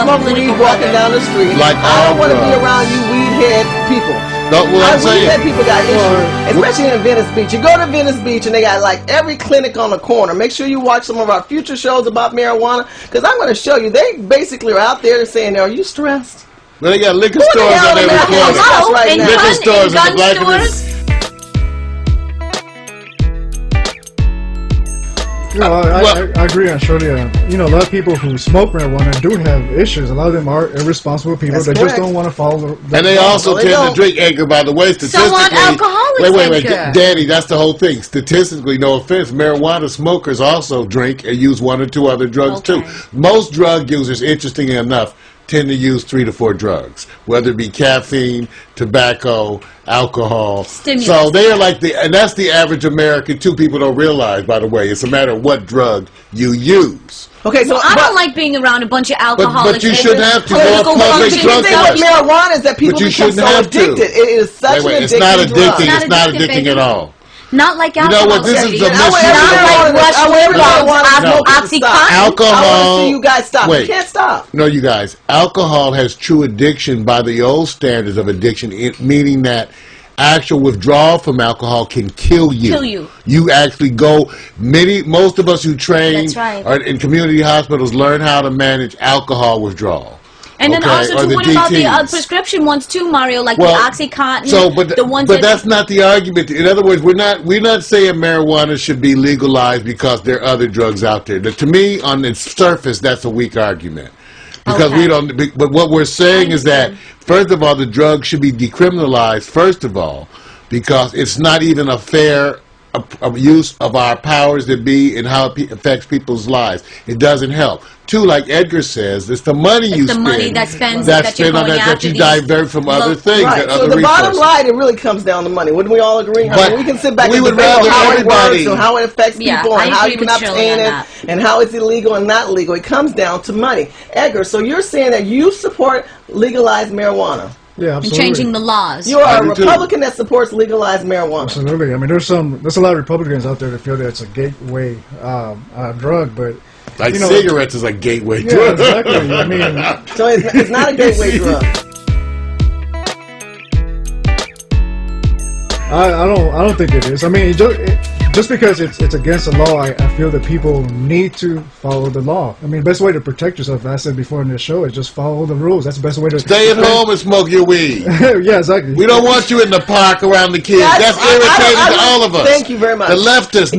smoke weed walking down the street. Like I don't want to be around you weed head people. No, well, I'm saying, weed head people got issues, especially in Venice Beach. You go to Venice Beach and they got like every clinic on the corner. Make sure you watch some of our future shows about marijuana, because I'm going to show you. They basically are out there saying, "Are you stressed?" Well, they got liquor stores on every corner. Right now. Liquor stores in the black community. You know, I agree on Shirley. You know, a lot of people who smoke marijuana do have issues. A lot of them are irresponsible people that just don't want to follow the and they also tend to drink, Edgar, by the way, statistically. So alcoholics, wait, Daddy, that's the whole thing. Statistically, no offense, marijuana smokers also drink and use one or two other drugs too. Most drug users, interestingly enough, tend to use 3 to 4 drugs, whether it be caffeine, tobacco, alcohol. Stimulants. So they are like and that's the average American too. People don't realize, by the way, it's a matter of what drug you use. Okay, so I don't like being around a bunch of alcoholics. But you shouldn't have to. The thing with marijuana is that people become so addicted. It is such an It's not addicting drug. addicting. It's not addicting at all. Not like alcohol. You know what? This is the Not like Rush Oxycontin. Alcohol. I want to see you guys stop. Wait. You can't stop. No, you guys. Alcohol has true addiction by the old standards of addiction, meaning that actual withdrawal from alcohol can kill you. Kill you. You actually go. Most of us who train right. in community hospitals learn how to manage alcohol withdrawal. And then also, too, what about the prescription ones too, Mario? Like the OxyContin. So, but that's not the argument. In other words, we're not saying marijuana should be legalized because there are other drugs out there. To me, on its surface, that's a weak argument. Because we don't. But what we're saying is that, first of all, the drug should be decriminalized. First of all, because it's not even a fair use of our powers that be and how it affects people's lives. It doesn't help. 2, like Edgar says, it's the money you spend. The money that spends that you divert from other things. Right. So the bottom line, it really comes down to money. Wouldn't we all agree? I mean, we can sit back and debate on how it works and how it affects people and how you can obtain it and how it's illegal and not legal. It comes down to money. Edgar, so you're saying that you support legalized marijuana? Yeah, absolutely. And changing the laws. You are a Republican that supports legalized marijuana. Absolutely. I mean, there's a lot of Republicans out there that feel that it's a gateway drug, but like cigarettes is a gateway drug. Exactly. I mean, so it's not a gateway drug. I don't think it is. I mean, just because it's against the law, I feel that people need to follow the law. I mean, the best way to protect yourself, as I said before in this show, is just follow the rules. That's the best way to stay at home and smoke your weed. Yeah, exactly. We don't want you in the park around the kids. That's irritating to all of us. Thank you very much. The leftists, the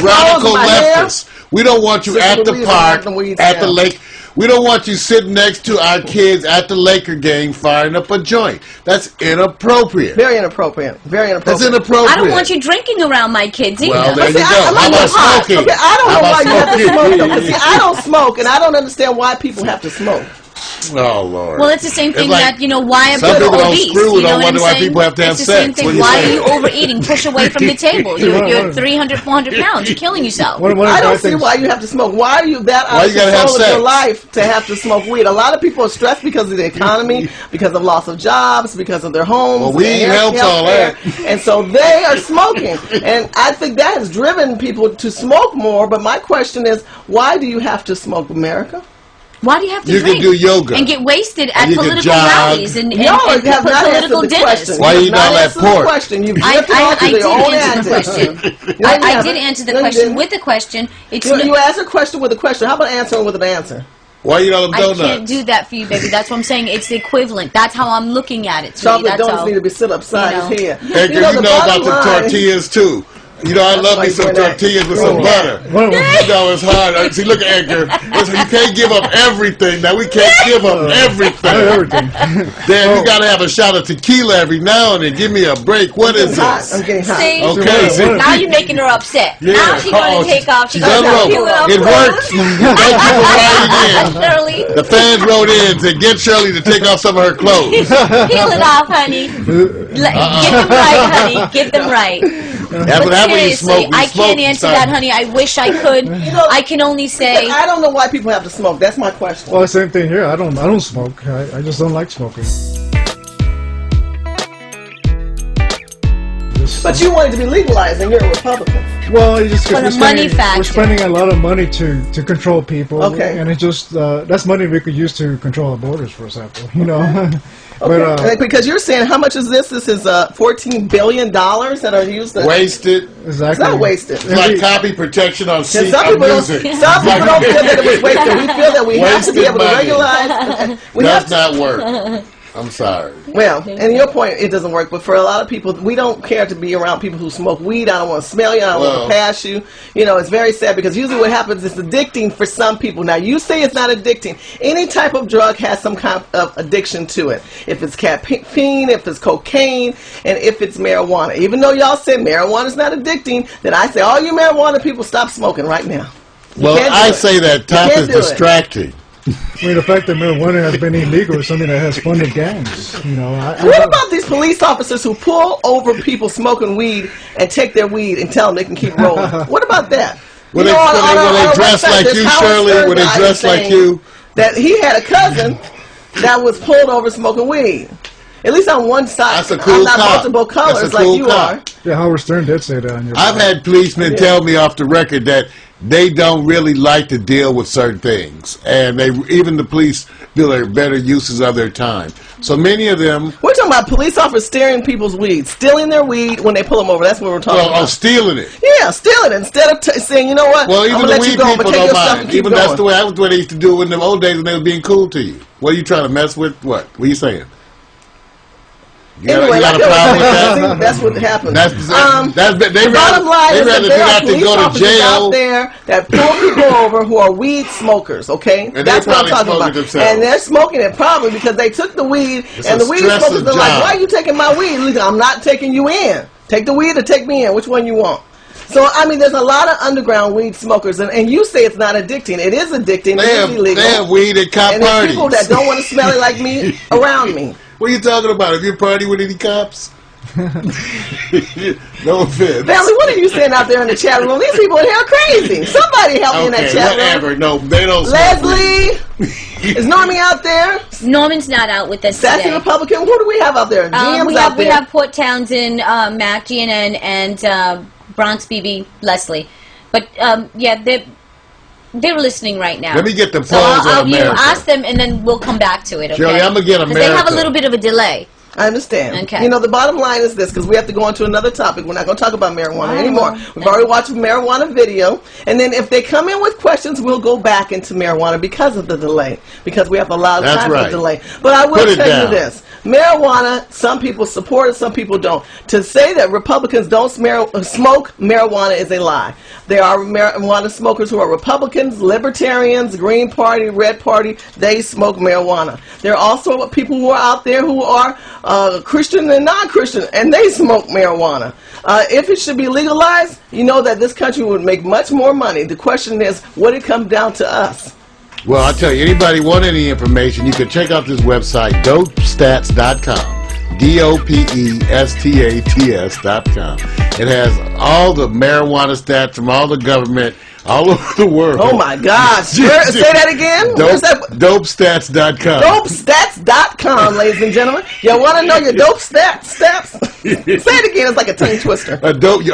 radical leftists. We don't want you at the park, at the lake. We don't want you sitting next to our kids at the Laker game firing up a joint. That's inappropriate. Very inappropriate. Very inappropriate. That's inappropriate. I don't want you drinking around my kids either. Well, there you go. How about smoking? Okay, I don't know why you have to smoke, though. Because, see, I don't smoke, and I don't understand why people have to smoke. Oh, Lord. Well, it's the same thing like, that, why are some people don't obese? Screw, you know don't wonder why people have to have sex. It's the same thing. Why are you overeating? Push away from the table. You're 300, 400 pounds. You're killing yourself. I don't see why you have to smoke. Why are you that out of control of your life to have to smoke weed? A lot of people are stressed because of the economy, because of loss of jobs, because of their homes. Well, weed helps all that. And so they are smoking. And I think that has driven people to smoke more. But my question is, why do you have to smoke, America? Why do you have to drink? You can do yoga. And get wasted at political rallies and political dinners. Why you not that pork? I did answer the question with a question. You asked a question with a question. How about answering with an answer? Why you not donuts? I can't do that for you, baby. That's what I'm saying. It's the equivalent. That's how I'm looking at it. Chocolate donuts need to be sit upside his head. Edgar, you know about the tortillas too. You know, I love me some tortillas with some butter. You know, it's hard. See, look at Edgar. You can't give up everything. Now, we can't give up everything. Then you got to have a shot of tequila every now and then. Give me a break. What is this? I'm getting hot. See? Okay. See? Now you're making her upset. Yeah. Now she's going to take off. She's going to peel it off. It worked. Thank you for writing in. Shirley. The fans wrote in to get Shirley to take off some of her clothes. Peel it off, honey. Get them right, honey. Get them right. But seriously, I can't answer that, honey. I wish I could. I can only say I don't know why people have to smoke. That's my question. Well, the same thing here. I don't smoke. I just don't like smoking. But you want it to be legalized, and you're a Republican. Well, it's just for the money factor. We're spending a lot of money to control people. Okay. And it's just that's money we could use to control our borders, for example. You know. Okay. But, because you're saying, how much is this? This is $14 billion that are used. Wasted. It's Exactly. not wasted. It's like copy protection on Some people don't feel that it was wasted. We feel that we have to be able to regularize. Does not work. I'm sorry. Well, and your point, it doesn't work. But for a lot of people, we don't care to be around people who smoke weed. I don't want to smell you. I don't want to pass you. You know, it's very sad because usually what happens is addicting for some people. Now, you say it's not addicting. Any type of drug has some kind of addiction to it. If it's caffeine, if it's cocaine, and if it's marijuana. Even though y'all say marijuana is not addicting, then I say all you marijuana people stop smoking right now. Well, I say that top is distracting. I mean, the fact that marijuana has been illegal is something that has funded gangs. You know. What about these police officers who pull over people smoking weed and take their weed and tell them they can keep rolling? What about that? When they dress like you, Shirley, when they dress like you. That he had a cousin that was pulled over smoking weed. At least on one side. That's a cool I'm not cop. multiple colors That's a like cool you cop. are. Yeah, Howard Stern did say that on your I've had policemen tell me off the record that they don't really like to deal with certain things, and even the police feel they're better uses of their time. So many of them. We're talking about police officers stealing people's weed, stealing their weed when they pull them over. That's what we're talking about. Oh, stealing it. Yeah, stealing it insteid of saying, you know what? Well, even the weed people don't mind. Even that's the way they used to do it in the old days when they were being cool to you. What are you trying to mess with? What are you saying? Anyway, you got a problem with that? That's what happened. The bottom line is that there are police officers jail. out there that pull people over who are weed smokers, okay? And that's what I'm talking about. Themselves. And they're smoking it probably because they took the weed, and the weed smokers are like, why are you taking my weed? Listen, I'm not taking you in. Take the weed or take me in. Which one you want? So, I mean, there's a lot of underground weed smokers, and you say it's not addicting. It is addicting. It is illegal. They have weed at cop and parties. And people that don't want to smell it like me around me. What are you talking about? If you party with any cops? No offense. Family, what are you saying out there in the chat room? These people in here are crazy. Somebody help me in that chat room. No, they don't. Leslie, is Normie out there? Norman's not out with us Sassy today. Republican. Who do we have out there? GM's out there. We have Port Townsend, Mac, GNN, and Bronx BB, Leslie. But yeah, they're listening right now. Let me get the polls on America. You ask them, and then we'll come back to it. Okay? Shirley, I'm gonna get America. Because they have a little bit of a delay. I understand. Okay. You know, the bottom line is this, because we have to go on to another topic. We're not going to talk about marijuana anymore. We've already watched a marijuana video. And then if they come in with questions, we'll go back into marijuana because of the delay. Because we have a lot of time for delay. But I will tell you this. Marijuana, some people support it, some people don't. To say that Republicans don't smoke marijuana is a lie. There are marijuana smokers who are Republicans, Libertarians, Green Party, Red Party. They smoke marijuana. There are also people who are out there who are Christian and non-Christian, and they smoke marijuana. If it should be legalized, you know that this country would make much more money. The question is, would it come down to us? Well, I'll tell you, anybody want any information, you can check out this website, dopestats.com. DOPESTATS.com. It has all the marijuana stats from all the government all over the world. Oh my gosh. Say that again? Dopestats.com. Dopestats.com, ladies and gentlemen. You want to know your dope stats? Say it again. It's like a tongue twister.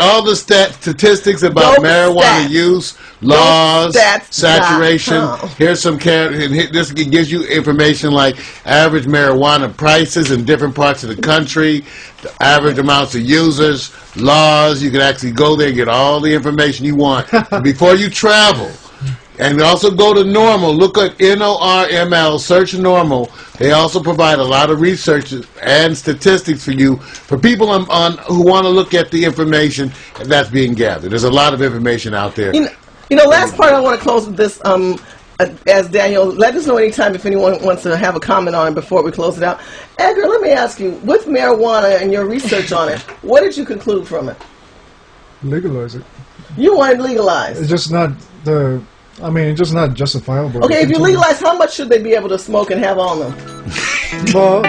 All the statistics about marijuana use, laws, saturation. Here's some this gives you information like average marijuana prices in different parts of the country, the average amounts of users, laws. You can actually go there and get all the information you want before you travel. And also go to Normal. Look at NORML. Search Normal. They also provide a lot of research and statistics for you, for people who want to look at the information that's being gathered. There's a lot of information out there. You know, last part I want to close with this. As Daniel, let us know anytime if anyone wants to have a comment on it before we close it out. Edgar, let me ask you, with marijuana and your research on it, what did you conclude from it? Legalize it. You want it legalized. It's just not it's just not justifiable. Okay, if you legalize, how much should they be able to smoke and have on them? Well,